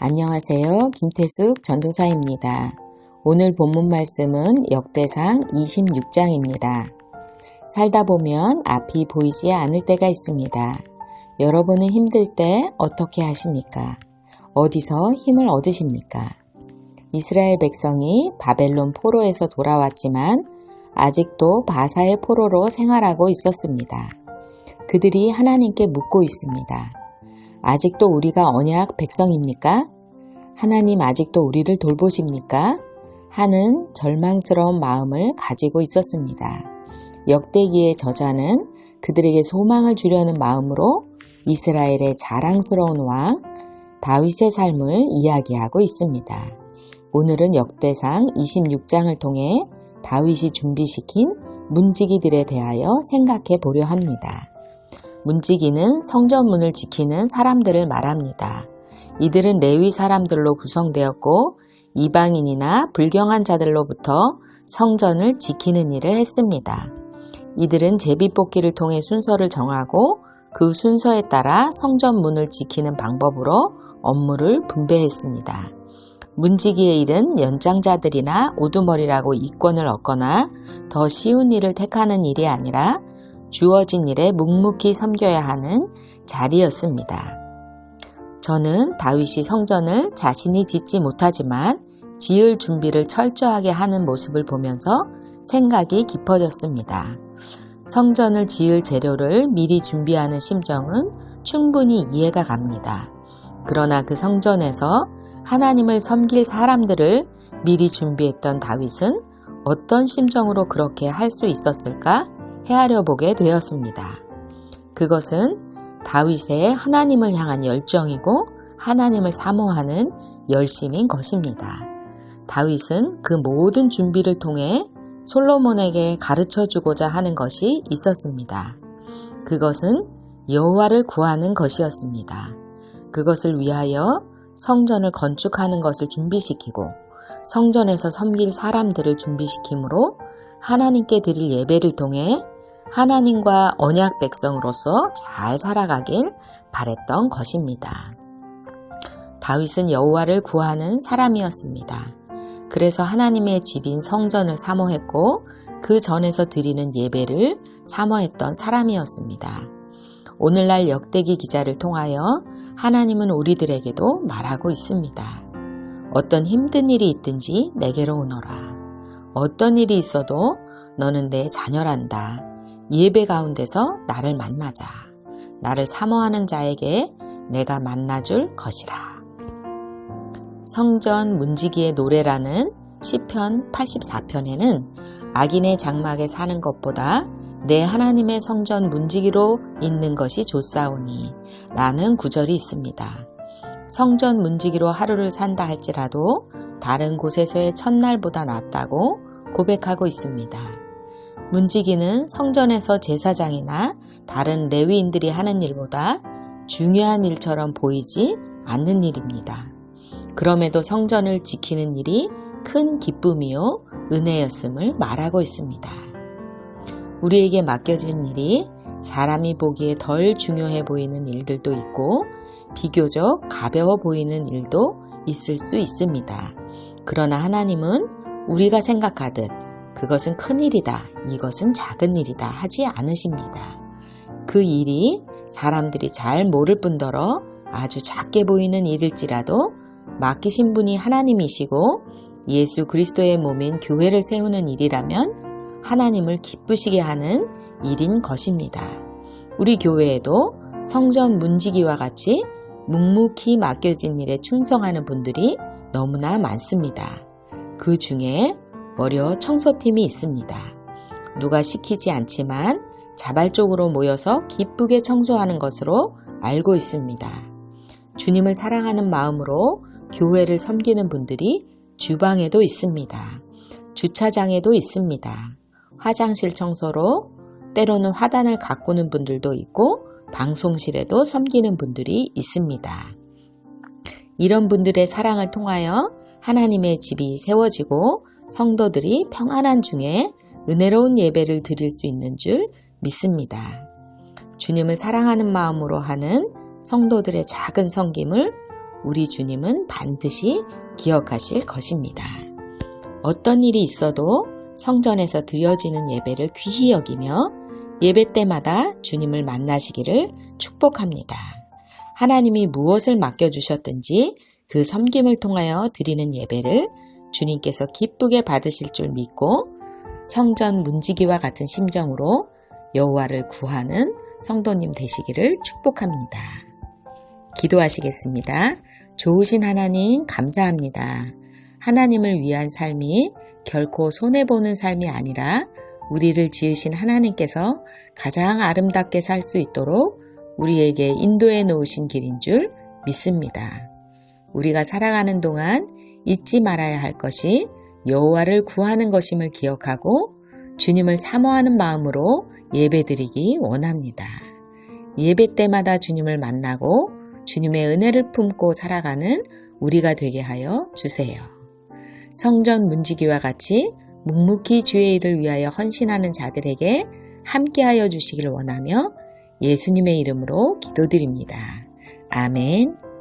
안녕하세요. 김태숙 전도사입니다. 오늘 본문 말씀은 역대상 26장입니다. 살다 보면 앞이 보이지 않을 때가 있습니다. 여러분은 힘들 때 어떻게 하십니까? 어디서 힘을 얻으십니까? 이스라엘 백성이 바벨론 포로에서 돌아왔지만 아직도 바사의 포로로 생활하고 있었습니다. 그들이 하나님께 묻고 있습니다. 아직도 우리가 언약 백성입니까? 하나님 아직도 우리를 돌보십니까? 하는 절망스러운 마음을 가지고 있었습니다. 역대기의 저자는 그들에게 소망을 주려는 마음으로 이스라엘의 자랑스러운 왕 다윗의 삶을 이야기하고 있습니다. 오늘은 역대상 26장을 통해 다윗이 준비시킨 문지기들에 대하여 생각해 보려 합니다. 문지기는 성전문을 지키는 사람들을 말합니다. 이들은 레위 사람들로 구성되었고 이방인이나 불경한 자들로부터 성전을 지키는 일을 했습니다. 이들은 제비뽑기를 통해 순서를 정하고 그 순서에 따라 성전문을 지키는 방법으로 업무를 분배했습니다. 문지기의 일은 연장자들이나 우두머리라고 이권을 얻거나 더 쉬운 일을 택하는 일이 아니라 주어진 일에 묵묵히 섬겨야 하는 자리였습니다. 저는 다윗이 성전을 자신이 짓지 못하지만 지을 준비를 철저하게 하는 모습을 보면서 생각이 깊어졌습니다. 성전을 지을 재료를 미리 준비하는 심정은 충분히 이해가 갑니다. 그러나 그 성전에서 하나님을 섬길 사람들을 미리 준비했던 다윗은 어떤 심정으로 그렇게 할 수 있었을까 헤아려 보게 되었습니다. 그것은 다윗의 하나님을 향한 열정이고 하나님을 사모하는 열심인 것입니다. 다윗은 그 모든 준비를 통해 솔로몬에게 가르쳐주고자 하는 것이 있었습니다. 그것은 여호와를 구하는 것이었습니다. 그것을 위하여 성전을 건축하는 것을 준비시키고 성전에서 섬길 사람들을 준비시키므로 하나님께 드릴 예배를 통해 하나님과 언약 백성으로서 잘 살아가길 바랬던 것입니다. 다윗은 여호와를 구하는 사람이었습니다. 그래서 하나님의 집인 성전을 사모했고 그 전에서 드리는 예배를 사모했던 사람이었습니다. 오늘날 역대기 기자를 통하여 하나님은 우리들에게도 말하고 있습니다. 어떤 힘든 일이 있든지 내게로 오너라. 어떤 일이 있어도 너는 내 자녀란다. 예배 가운데서 나를 만나자. 나를 사모하는 자에게 내가 만나줄 것이라. 성전 문지기의 노래라는 시편 84편에는 악인의 장막에 사는 것보다 내 하나님의 성전 문지기로 있는 것이 좋사오니 라는 구절이 있습니다. 성전 문지기로 하루를 산다 할지라도 다른 곳에서의 첫날보다 낫다고 고백하고 있습니다. 문지기는 성전에서 제사장이나 다른 레위인들이 하는 일보다 중요한 일처럼 보이지 않는 일입니다. 그럼에도 성전을 지키는 일이 큰 기쁨이요 은혜였음을 말하고 있습니다. 우리에게 맡겨진 일이 사람이 보기에 덜 중요해 보이는 일들도 있고 비교적 가벼워 보이는 일도 있을 수 있습니다. 그러나 하나님은 우리가 생각하듯 그것은 큰 일이다, 이것은 작은 일이다 하지 않으십니다. 그 일이 사람들이 잘 모를 뿐더러 아주 작게 보이는 일일지라도 맡기신 분이 하나님이시고 예수 그리스도의 몸인 교회를 세우는 일이라면 하나님을 기쁘시게 하는 일인 것입니다. 우리 교회에도 성전 문지기와 같이 묵묵히 맡겨진 일에 충성하는 분들이 너무나 많습니다. 그 중에 월요 청소팀이 있습니다. 누가 시키지 않지만 자발적으로 모여서 기쁘게 청소하는 것으로 알고 있습니다. 주님을 사랑하는 마음으로 교회를 섬기는 분들이 주방에도 있습니다. 주차장에도 있습니다. 화장실 청소로 때로는 화단을 가꾸는 분들도 있고 방송실에도 섬기는 분들이 있습니다. 이런 분들의 사랑을 통하여 하나님의 집이 세워지고 성도들이 평안한 중에 은혜로운 예배를 드릴 수 있는 줄 믿습니다. 주님을 사랑하는 마음으로 하는 성도들의 작은 섬김을 우리 주님은 반드시 기억하실 것입니다. 어떤 일이 있어도 성전에서 드려지는 예배를 귀히 여기며 예배 때마다 주님을 만나시기를 축복합니다. 하나님이 무엇을 맡겨주셨든지 그 섬김을 통하여 드리는 예배를 주님께서 기쁘게 받으실 줄 믿고 성전 문지기와 같은 심정으로 여호와를 구하는 성도님 되시기를 축복합니다. 기도하시겠습니다. 좋으신 하나님 감사합니다. 하나님을 위한 삶이 결코 손해보는 삶이 아니라 우리를 지으신 하나님께서 가장 아름답게 살 수 있도록 우리에게 인도해 놓으신 길인 줄 믿습니다. 우리가 살아가는 동안 잊지 말아야 할 것이 여호와를 구하는 것임을 기억하고 주님을 사모하는 마음으로 예배드리기 원합니다. 예배 때마다 주님을 만나고 주님의 은혜를 품고 살아가는 우리가 되게 하여 주세요. 성전 문지기와 같이 묵묵히 주의 일을 위하여 헌신하는 자들에게 함께하여 주시길 원하며 예수님의 이름으로 기도드립니다. 아멘.